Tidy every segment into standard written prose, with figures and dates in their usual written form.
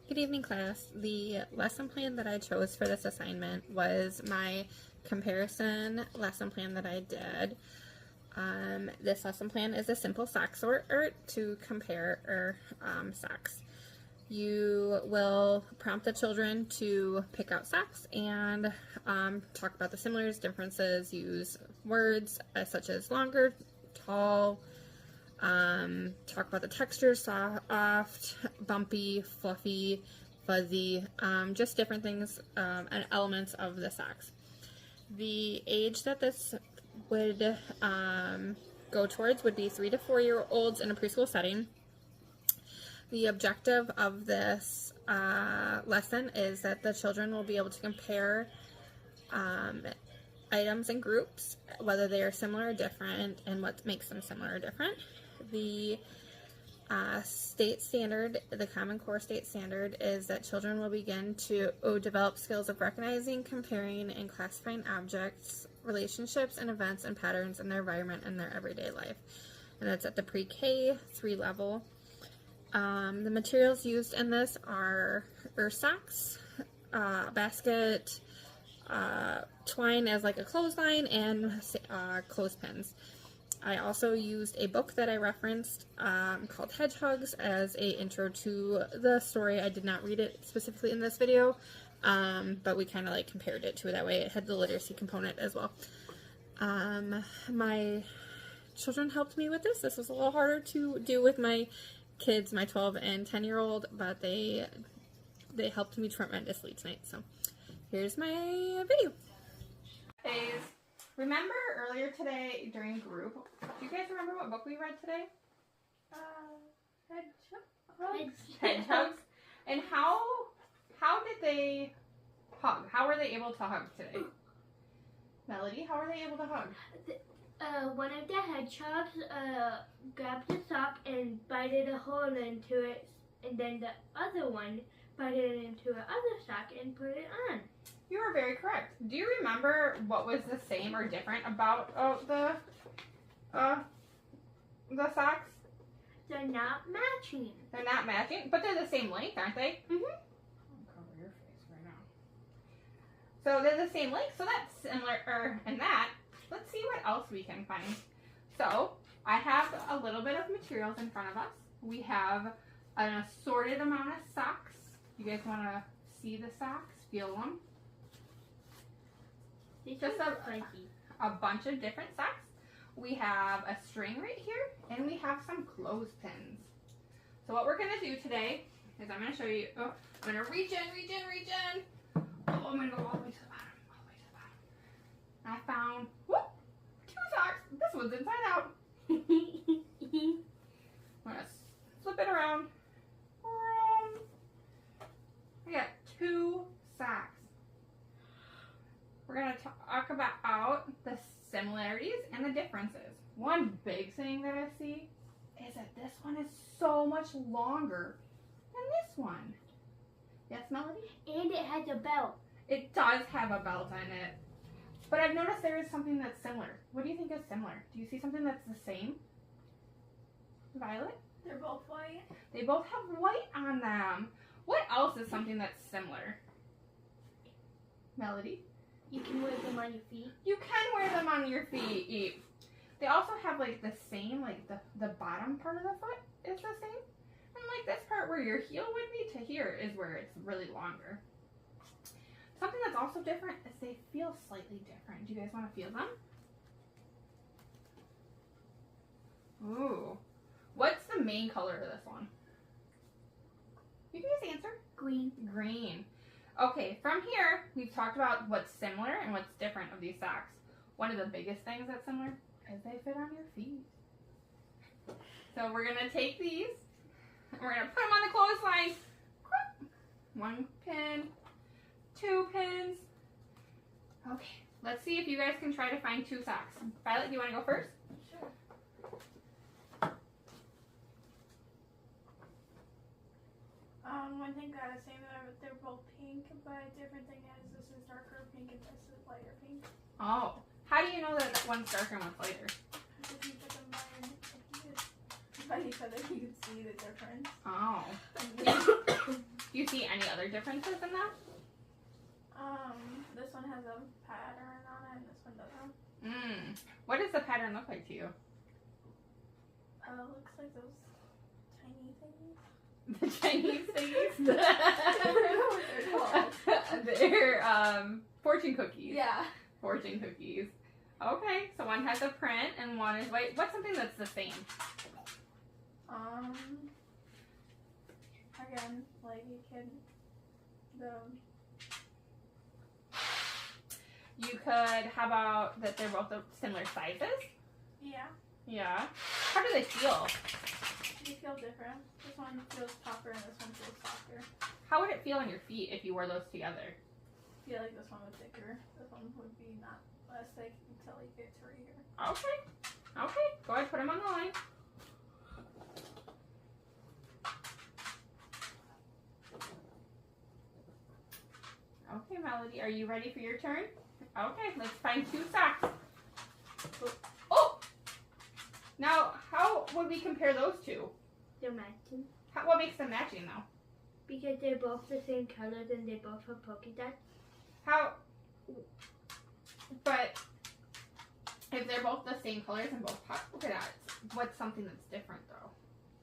Good evening, class. The lesson plan that I chose for this assignment was my comparison lesson plan that I did. This lesson plan is a simple sock sort to compare socks. You will prompt the children to pick out socks and talk about the similarities, differences, use words such as longer, tall, talk about the texture, soft, bumpy, fluffy, fuzzy, just different things and elements of the socks. The age that this would go towards would be 3 to 4 year olds in a preschool setting. The objective of this lesson is that the children will be able to compare items and groups, whether they are similar or different, and what makes them similar or different. The state standard, the Common Core state standard, is that children will begin to develop skills of recognizing, comparing, and classifying objects, relationships, and events and patterns in their environment and their everyday life. And that's at the pre-K 3 level. The materials used in this are socks, basket, twine as like a clothesline, and clothespins. I also used a book that I referenced called Hedgehogs as a intro to the story. I did not read it specifically in this video, but we kind of like compared it to it that way. It had the literacy component as well. My children helped me with this. This was a little harder to do with my kids, my 12 and 10-year-old, but they helped me tremendously tonight. So here's my video. Remember earlier today during group, do you guys remember what book we read today? Hedgehogs. And how did they hug? How were they able to hug today? Melody, how were they able to hug? One of the hedgehogs grabbed the sock and bited a hole into it, and then the other one bited it into the other sock and put it on. You are very correct. Do you remember what was the same or different about the socks? They're not matching. They're not matching, but they're the same length, aren't they? Mhm. I'll cover your face right now. So they're the same length, so that's similar in that. Let's see what else we can find. So I have a little bit of materials in front of us. We have an assorted amount of socks. You guys want to see the socks? Feel them? Just a bunch of different socks. We have a string right here, and we have some clothespins. So what we're going to do today is I'm going to show you. Oh, I'm going to reach in. Oh, I'm going to go all the way to the bottom. I found 2 socks. This one's inside out. I'm going to flip it around. I got 2 socks. We're going to talk about the similarities and the differences. One big thing that I see is that this one is so much longer than this one. Yes, Melody? And it has a belt. It does have a belt on it. But I've noticed there is something that's similar. What do you think is similar? Do you see something that's the same? Violet? They're both white. They both have white on them. What else is something that's similar? Melody? You can wear them on your feet. You can wear them on your feet. They also have like the same, like the bottom part of the foot is the same. And like this part where your heel would be to here is where it's really longer. Something that's also different is they feel slightly different. Do you guys want to feel them? Ooh. What's the main color of this one? You can just answer. Green. Green. Okay, from here, we've talked about what's similar and what's different of these socks. One of the biggest things that's similar is they fit on your feet. So we're going to take these, and we're going to put them on the clothesline. 1 pin, 2 pins. Okay, let's see if you guys can try to find 2 socks. Violet, do you want to go first? Sure. One thing gotta say that they're both pink, but a different thing is this is darker pink and this is lighter pink. Oh, how do you know that one's darker and one's lighter? If you put them by each other, you can see the difference. Oh. Do you see any other differences in that? This one has a pattern on it, and this one doesn't. What does the pattern look like to you? Looks like those tiny things. The Chinese thingies? I don't know what they're called. They're fortune cookies. Yeah. Fortune cookies. Okay, so one has a print and one is white. What's something that's the same? Again, like you can, You could, how about that they're both of similar sizes? yeah, Yeah. How do they feel? they feel different. This one feels tougher and this one feels softer. How would it feel on your feet if you wore those together? I feel like this one was thicker. This one would be not less thick until you get to right here. Okay. Okay, go ahead, put them on the line. Okay, Melody, are you ready for your turn? Okay, let's find 2 socks. Oh! Now, how would we compare those two? They're matching. What makes them matching, though? Because they're both the same colors and they both have polka dots. How? But if they're both the same colors and both polka dots, what's something that's different, though?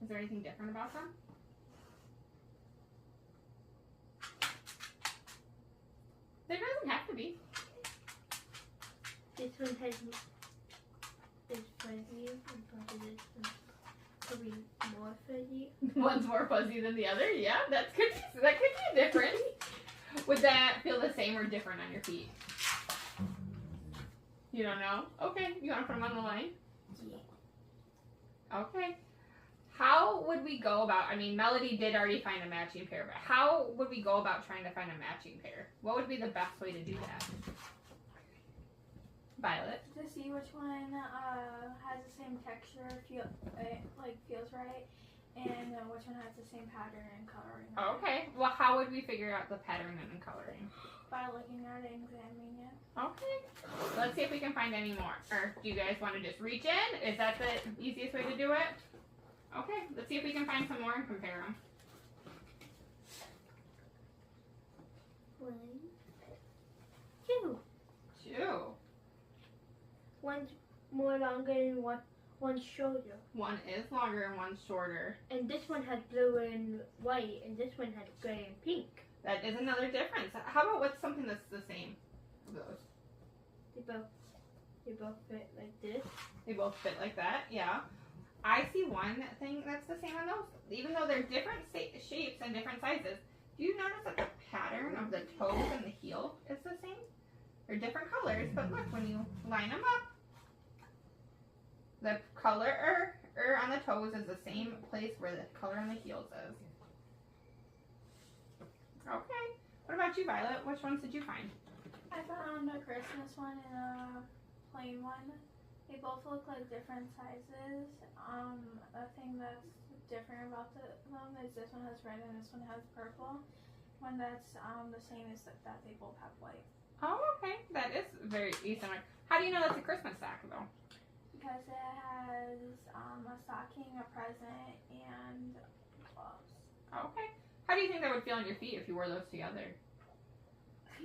Is there anything different about them? There doesn't have to be. This one has is fuzzy and probably this one probably more fuzzy. One's more fuzzy than the other. Yeah, that could be different. Would that feel the same or different on your feet? You don't know? Okay, you want to put them on the line? Yeah. Okay. How would we go about, I mean, Melody did already find a matching pair, but how would we go about trying to find a matching pair? What would be the best way to do that? Violet? To see which one has the same texture, feels right, and which one has the same pattern and coloring. Okay. Well, how would we figure out the pattern and coloring? By looking at it and examining it. Okay. Let's see if we can find any more. Or do you guys want to just reach in? Is that the easiest way to do it? Okay. Let's see if we can find some more and compare them. 1, 2. 2. One's more longer and one's shorter. One is longer and one's shorter. And this one has blue and white, and this one has gray and pink. That is another difference. How about what's something that's the same of those? They both fit like this. They both fit like that, yeah. I see one thing that's the same on those. Even though they're different shapes and different sizes, do you notice that the pattern of the toes and the heel is the same? They're different colors, but look, when you line them up, the color on the toes is the same place where the color on the heels is. Okay. What about you, Violet? Which ones did you find? I found a Christmas one and a plain one. They both look like different sizes. A thing that's different about them is this one has red and this one has purple. One that's the same is that they both have white. Oh, okay. That is very similar. How do you know that's a Christmas sack, though? Because it has a stocking, a present, and gloves. Okay. How do you think that would feel on your feet if you wore those together?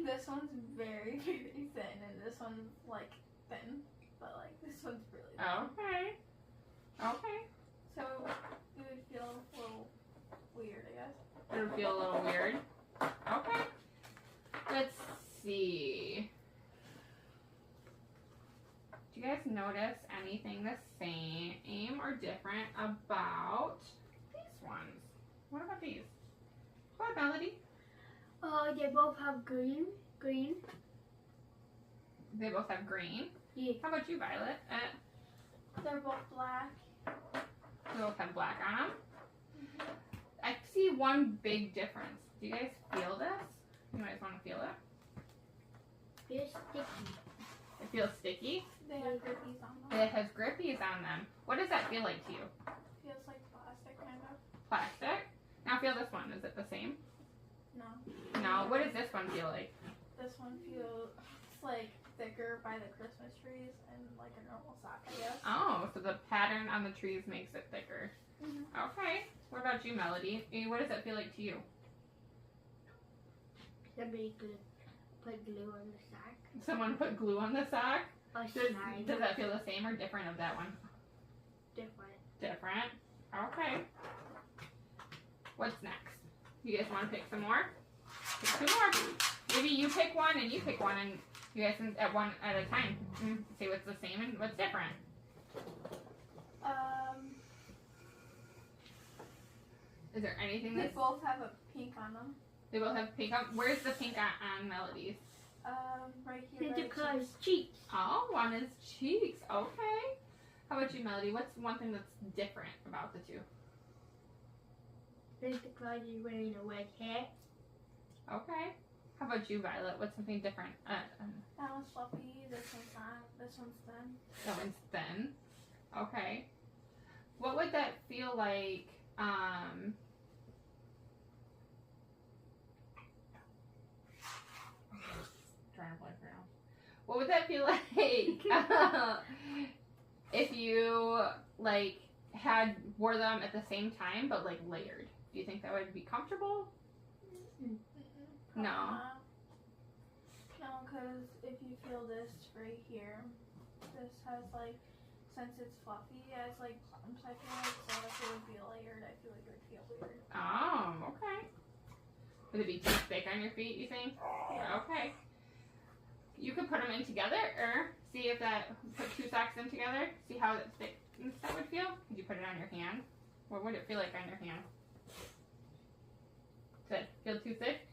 This one's very, very thin, and this one's like thin, but like this one's really thin. Okay. Okay. So it would feel a little weird, I guess. It would feel a little weird. Okay. Let's see. Do you guys notice anything the same or different about these ones? What about these? What, Melody? Oh, they both have green. They both have green. Yeah. How about you, Violet? They're both black. They both have black on them. I see one big difference. Do you guys feel this? You guys want to feel it? They're sticky. It feels sticky. They have grippies on them. It has grippies on them. What does that feel like to you? Feels like plastic, kind of. Plastic. Now feel this one. Is it the same? No. No. What does this one feel like? This one feels like thicker by the Christmas trees and like a normal sock, I guess. Oh, so the pattern on the trees makes it thicker. Mhm. Okay. What about you, Melody? What does it feel like to you? somebody could put glue on the sock. Someone put glue on the sock. Or Does, does that feel the same or different of that one? different. Different. Okay. What's next? You guys want to pick some more? Pick two more. Maybe you pick one and you pick one, and you guys can at one at a time. See what's the same and what's different. Is there anything They that's... both have a pink on them. They both have pink on... Where's the pink on Melody's? Right here. Santa Claus cheeks. Oh, one is cheeks. Okay. How about you, Melody? What's one thing that's different about the two? Santa Claus is wearing a red hat. Okay. How about you, Violet? What's something different? That one's fluffy. This one's not. This one's thin. That one's thin. Okay. What would that feel like? Trying to play for now. What would that feel like if you like had wore them at the same time but like layered? Do you think that would be comfortable? No. No, because if you feel this right here, this has like, since it's fluffy, it has like clumps, I feel like, so if it would be layered, I feel like it would feel weird. Oh, okay. Would it be too thick on your feet, you think? Yeah. Okay. You could put them in together, or see if that, put two socks in together, see how thick that would feel. Could you put it on your hand? What would it feel like on your hand? Does it feel too thick?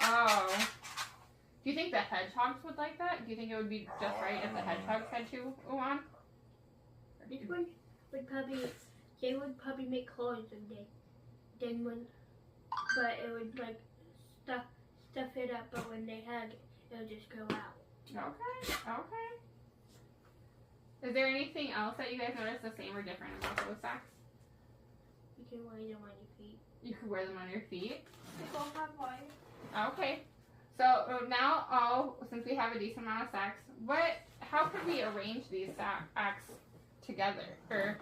Oh. Do you think the hedgehogs would like that? Do you think it would be just right if the hedgehogs had two on? This one would probably, they would probably make clothes and then when, but it would like stuff it up, but when they hug, it'll just go out. Okay, okay. Is there anything else that you guys noticed the same or different about those socks? You can wear them on your feet. You could wear them on your feet. They both have white. Okay. So now, since we have a decent amount of socks, how could we arrange these socks together? Or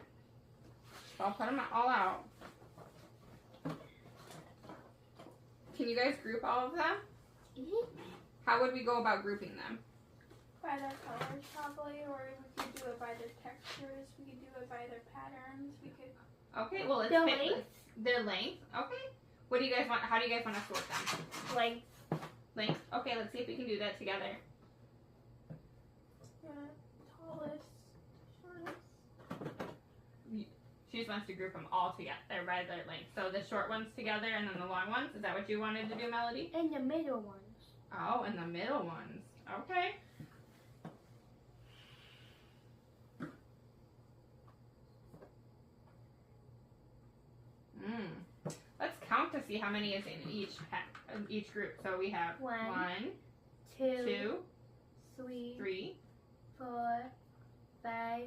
I'll put them all out. Can you guys group all of them? How would we go about grouping them? By their colors, probably, or we could do it by their textures. We could do it by their patterns. We could. Okay, well, let's Their pick length? their length. Okay. What do you guys want? How do you guys want to sort them? Like, Length. Okay, let's see if we can do that together. Tallest, shortest. She just wants to group them all together by their length. So the short ones together and then the long ones. Is that what you wanted to do, Melody? and the middle ones. Oh, and the middle ones. Okay. Let's count to see how many is in each group. So we have One, 1, 2, 2, 3, 3, 4, 5,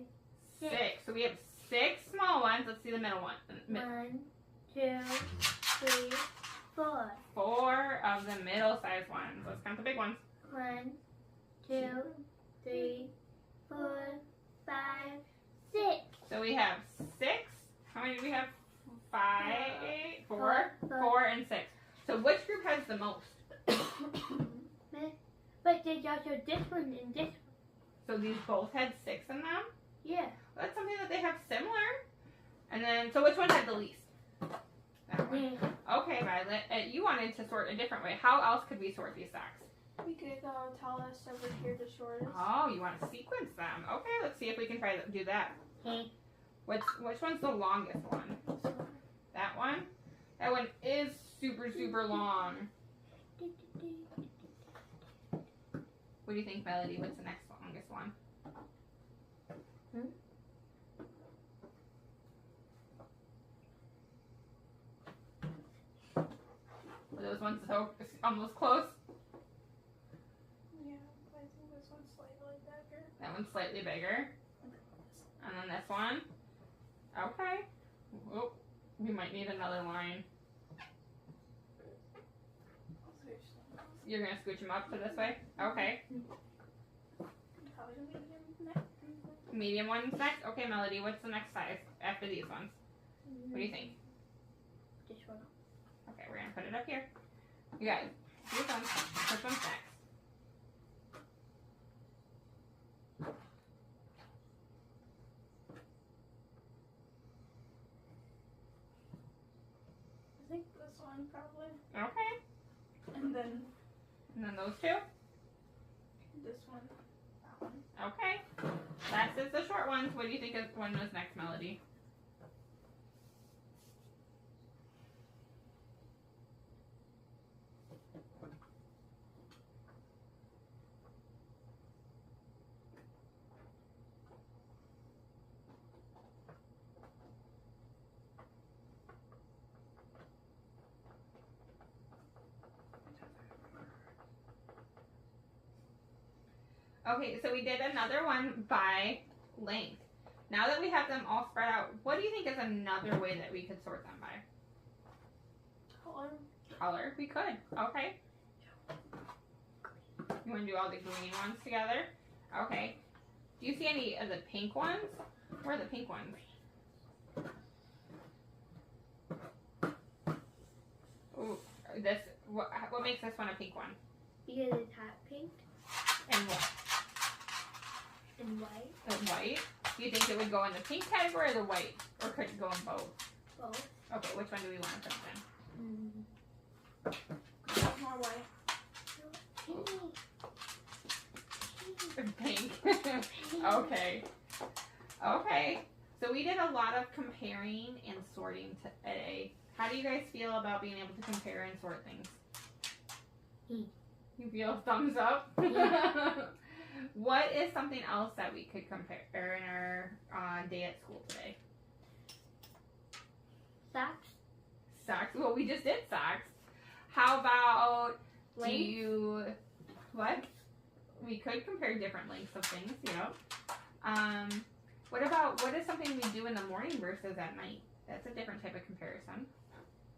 6. So we have 6 small ones. Let's see the middle one. 1, 2, 3, 4. 4 of the middle-sized ones. Let's count the big ones. 1, 2, 3, 4, 5, 6. So we have 6. How many do we have? 5, 4, Four. 4, and 6. So which group has the most? But there's also this one and this one. So these both had 6 in them? Yeah. That's something that they have similar. And then, so which one had the least? That one. Okay, Violet. You wanted to sort a different way. How else could we sort these socks? We could go tallest over here to shortest. Oh, you want to sequence them. Okay, let's see if we can try to do that. Okay. Which one's the longest one? That one? That one is super, super long. What do you think, Melody? What's the next longest one? Were those ones so almost close? Yeah, I think this one's slightly bigger. That one's slightly bigger. And then this one. Okay. Oh, we might need another line. You're going to scooch them up to this way? Okay. Probably the medium next. Medium one's next? Okay, Melody, what's the next size after these ones? What do you think? This one. Okay, we're gonna put it up here. You guys, which one's next? I think this one probably. Okay. And then those two? this one. That one. Okay. That's just the short ones. What do you think of one was next, Melody? Okay, so we did another one by length. Now that we have them all spread out, what do you think is another way that we could sort them by? Color. Color? We could. Okay. You want to do all the green ones together? Okay. Do you see any of the pink ones? Where are the pink ones? Ooh, what makes this one a pink one? Because it's hot pink And what? and white. The white? Do you think it would go in the pink category or the white? Or could it go in both? Both. Okay, which one do we want to put in? More white. Pink. Okay. Okay. So we did a lot of comparing and sorting today. How do you guys feel about being able to compare and sort things? You feel thumbs up? Yeah. What is something else that we could compare in our day at school today? Socks. Socks. Well, we just did socks. How about Length? What? We could compare different lengths of things, yeah. What is something we do in the morning versus at night? That's a different type of comparison.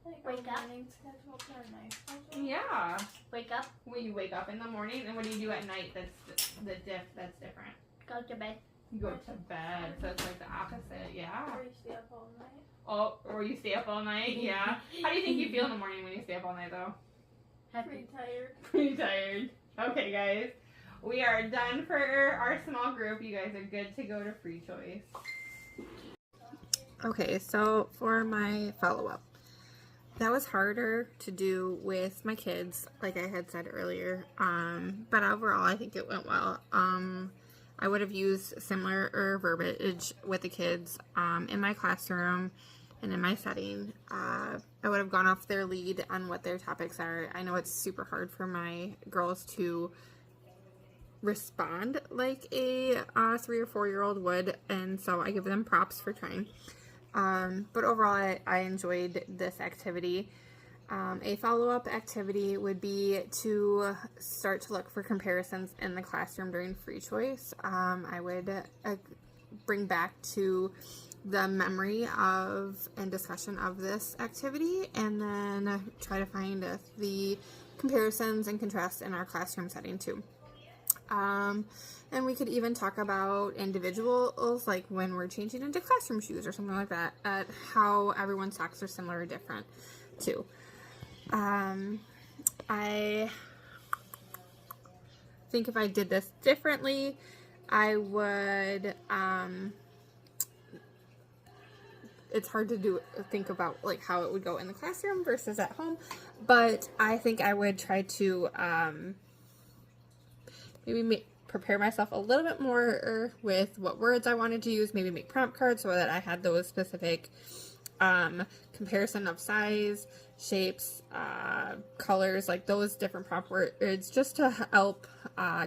Like Wake a up. morning schedule to a night schedule. Yeah. Wake up. When you wake up in the morning, and what do you do at night? That's different. Go to bed. You go to bed, so it's like the opposite. Yeah. Or you stay up all night. Oh, or you stay up all night. Yeah. How do you think you feel in the morning when you stay up all night, though? Pretty tired. Pretty tired. Okay, guys. We are done for our small group. You guys are good to go to free choice. Okay, so for my follow-up. That was harder to do with my kids, like I had said earlier. But overall, I think it went well. I would have used similar verbiage with the kids in my classroom and in my setting. I would have gone off their lead on what their topics are. I know it's super hard for my girls to respond like a 3 or 4 year old would, and so I give them props for trying. But overall, I enjoyed this activity. A follow-up activity would be to start to look for comparisons in the classroom during free choice. I would bring back to the memory of and discussion of this activity, and then try to find the comparisons and contrasts in our classroom setting too. And we could even talk about individuals, like when we're changing into classroom shoes or something like that, at how everyone's socks are similar or different too. I think if I did this differently, I would, it's hard to think about like how it would go in the classroom versus at home, but I think I would try to, maybe prepare myself a little bit more with what words I wanted to use, maybe make prompt cards so that I had those specific comparison of size, shapes, colors, like those different prompt words, just to help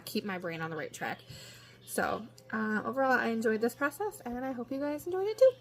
keep my brain on the right track. So overall, I enjoyed this process, and I hope you guys enjoyed it too.